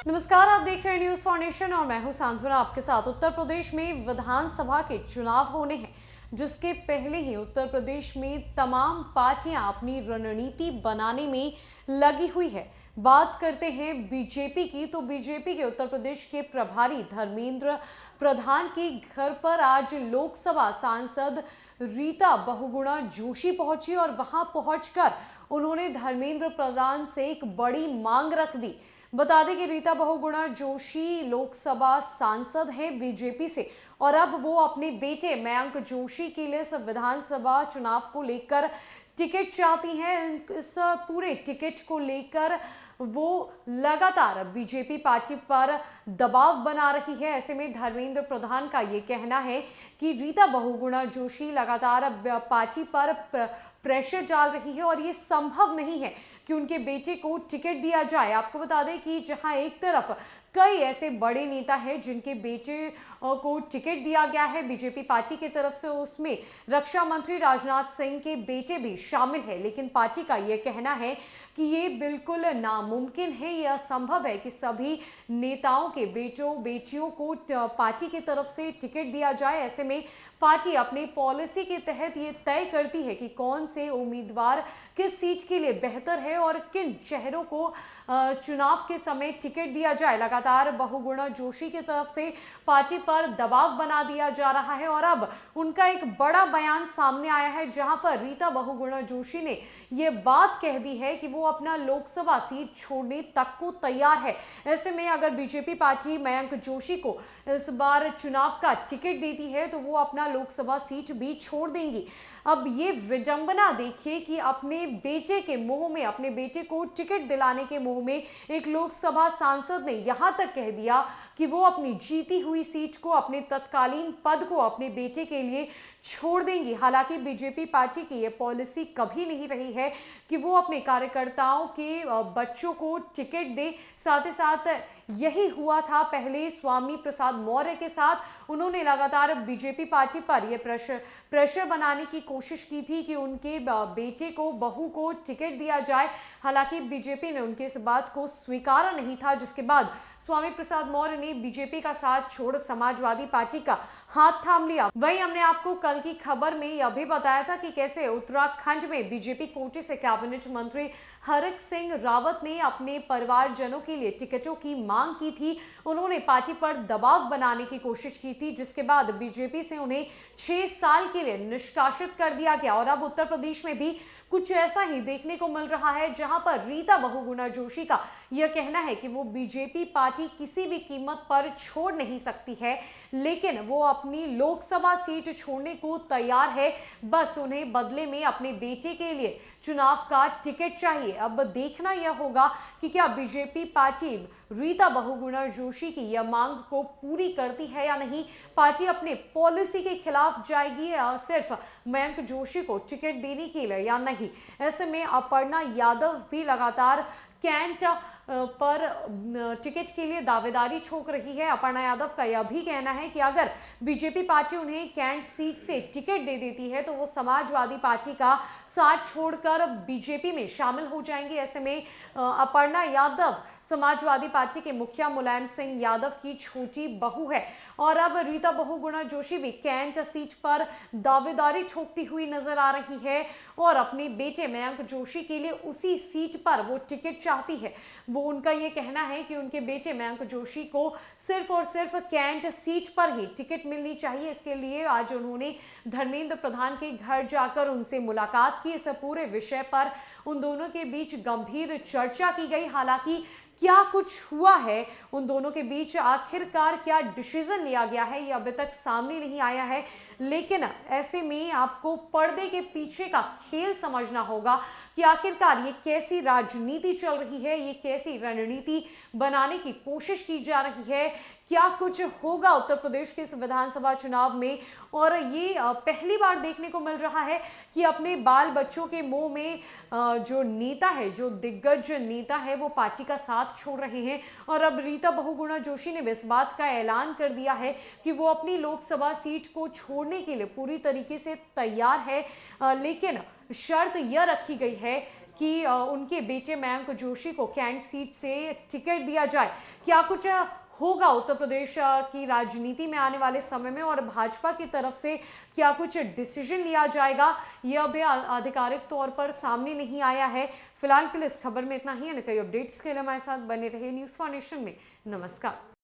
नमस्कार, आप देख रहे हैं न्यूज फाउंडेशन और मैं हूं सांत्वना आपके साथ। उत्तर प्रदेश में विधानसभा के चुनाव होने हैं, जिसके पहले ही उत्तर प्रदेश में तमाम पार्टियां अपनी रणनीति बनाने में लगी हुई है। बात करते हैं बीजेपी की, तो बीजेपी के उत्तर प्रदेश के प्रभारी धर्मेंद्र प्रधान के घर पर आज लोकसभा सांसद रीता बहुगुणा जोशी पहुंची और वहां पहुंचकर उन्होंने धर्मेंद्र प्रधान से एक बड़ी मांग रख दी। बता दें कि रीता बहुगुणा जोशी लोकसभा सांसद हैं बीजेपी से और अब वो अपने बेटे मयंक जोशी के लिए विधानसभा चुनाव को लेकर टिकट चाहती हैं। इस पूरे टिकट को लेकर वो लगातार बीजेपी पार्टी पर दबाव बना रही है। ऐसे में धर्मेंद्र प्रधान का ये कहना है कि रीता बहुगुणा जोशी लगातार पार्टी पर प्रेशर डाल रही है और ये संभव नहीं है कि उनके बेटे को टिकट दिया जाए। आपको बता दें कि जहां एक तरफ कई ऐसे बड़े नेता हैं जिनके बेटे को टिकट दिया गया है बीजेपी पार्टी की तरफ से, उसमें रक्षा मंत्री राजनाथ सिंह के बेटे भी शामिल है, लेकिन पार्टी का यह कहना है कि ये बिल्कुल नामुमकिन है, यह असंभव है कि सभी नेताओं के बेटियों को पार्टी की तरफ से टिकट दिया जाए। ऐसे में पार्टी अपनी पॉलिसी के तहत ये तय करती है कि कौन से उम्मीदवार किस सीट के लिए बेहतर है और किन चेहरों को चुनाव के समय टिकट दिया जाए। लगातार बहुगुणा जोशी की तरफ से पार्टी पर दबाव बना दिया जा रहा है और अब उनका एक बड़ा बयान सामने आया है, जहां पर रीता बहुगुणा जोशी ने ये बात कह दी है कि वो अपना लोकसभा सीट छोड़ने तक को तैयार है। ऐसे में अगर बीजेपी पार्टी मयंक जोशी को इस बार चुनाव का टिकट देती है तो वो अपना लोकसभा सीट भी छोड़ देंगी। अब ये विडंबना देखिए कि अपने बेटे के मुंह में, अपने बेटे को टिकट दिलाने के मुंह में एक लोकसभा सांसद ने यहां तक कह दिया कि वो अपनी जीती हुई सीट को, अपने तत्कालीन पद को अपने बेटे के लिए छोड़ देंगी। हालांकि बीजेपी पार्टी की यह पॉलिसी कभी नहीं रही है कि वो अपने कार्यकर्ताओं के बच्चों को टिकट दे। साथ ही साथ यही हुआ था पहले स्वामी प्रसाद मौर्य के साथ। उन्होंने लगातार बीजेपी पार्टी पर यह प्रेशर बनाने की कोशिश की थी कि उनके बेटे को, बहू को टिकट दिया जाए। हालांकि बीजेपी ने उनके इस बात को स्वीकारा नहीं था, जिसके बाद स्वामी प्रसाद मौर्य ने बीजेपी का साथ छोड़ समाजवादी पार्टी का हाथ थाम लिया। वहीं हमने आपको कल की खबर में यह भी बताया था कि कैसे उत्तराखंड में बीजेपी कोटे से कैबिनेट मंत्री हरक सिंह रावत ने अपने परिवारजनों के लिए टिकटों की मांग की थी। उन्होंने पार्टी पर दबाव बनाने की कोशिश की थी, जिसके बाद बीजेपी से उन्हें 6 साल के लिए निष्कासित कर दिया गया। और अब उत्तर प्रदेश में भी कुछ ऐसा ही देखने को मिल रहा है, जहां पर रीता बहुगुणा जोशी का यह कहना है कि वो बीजेपी पार्टी किसी भी कीमत पर छोड़ नहीं सकती है, लेकिन वो अपनी लोकसभा सीट छोड़ने को तैयार है। बस उन्हें बदले में अपने बेटे के लिए चुनाव का टिकट चाहिए। अब देखना यह होगा कि क्या बीजेपी पार्टी रीता बहुगुणा जोशी की यह मांग को पूरी करती है या नहीं। पार्टी अपने पॉलिसी के खिलाफ जाएगी या सिर्फ मयंक जोशी को टिकट देने के लिए या नहीं। ऐसे में अपर्णा यादव भी लगातार कैंट पर टिकट के लिए दावेदारी ठोक रही है। अपर्णा यादव का यह भी कहना है कि अगर बीजेपी पार्टी उन्हें कैंट सीट से टिकट दे देती है तो वो समाजवादी पार्टी का साथ छोड़कर बीजेपी में शामिल हो जाएंगे। ऐसे में अपर्णा यादव समाजवादी पार्टी के मुखिया मुलायम सिंह यादव की छोटी बहू है और अब रीता बहुगुणा जोशी भी कैंट सीट पर दावेदारी ठोकती हुई नजर आ रही है और अपने बेटे मयंक जोशी के लिए उसी सीट पर वो टिकट चाहती है। वो उनका ये कहना है कि उनके बेटे मयंक जोशी को सिर्फ और सिर्फ कैंट सीट पर ही टिकट मिलनी चाहिए। इसके लिए आज उन्होंने धर्मेंद्र प्रधान के घर जाकर उनसे मुलाकात की। इस पूरे विषय पर उन दोनों के बीच गंभीर चर्चा की गई। हालांकि क्या कुछ हुआ है उन दोनों के बीच, आखिरकार क्या डिसीजन लिया गया है, ये अभी तक सामने नहीं आया है। लेकिन ऐसे में आपको पर्दे के पीछे का खेल समझना होगा कि आखिरकार ये कैसी राजनीति चल रही है, ये कैसी रणनीति बनाने की कोशिश की जा रही है, क्या कुछ होगा उत्तर प्रदेश के इस विधानसभा चुनाव में। और ये पहली बार देखने को मिल रहा है कि अपने बाल बच्चों के मुंह में जो नेता है, जो दिग्गज नेता है, वो पार्टी का साथ छोड़ रहे हैं। और अब रीता बहुगुणा जोशी ने भी इस बात का ऐलान कर दिया है कि वो अपनी लोकसभा सीट को छोड़ने के लिए पूरी तरीके से तैयार है, लेकिन शर्त यह रखी गई है कि उनके बेटे मयंक जोशी को कैंट सीट से टिकट दिया जाए। क्या कुछ होगा उत्तर प्रदेश की राजनीति में आने वाले समय में, और भाजपा की तरफ से क्या कुछ डिसीजन लिया जाएगा, यह अभी आधिकारिक तौर पर सामने नहीं आया है। फिलहाल के लिए इस खबर में इतना ही है। कई अपडेट्स के लिए हमारे साथ बने रहे न्यूज़ फॉर नेशन में। नमस्कार।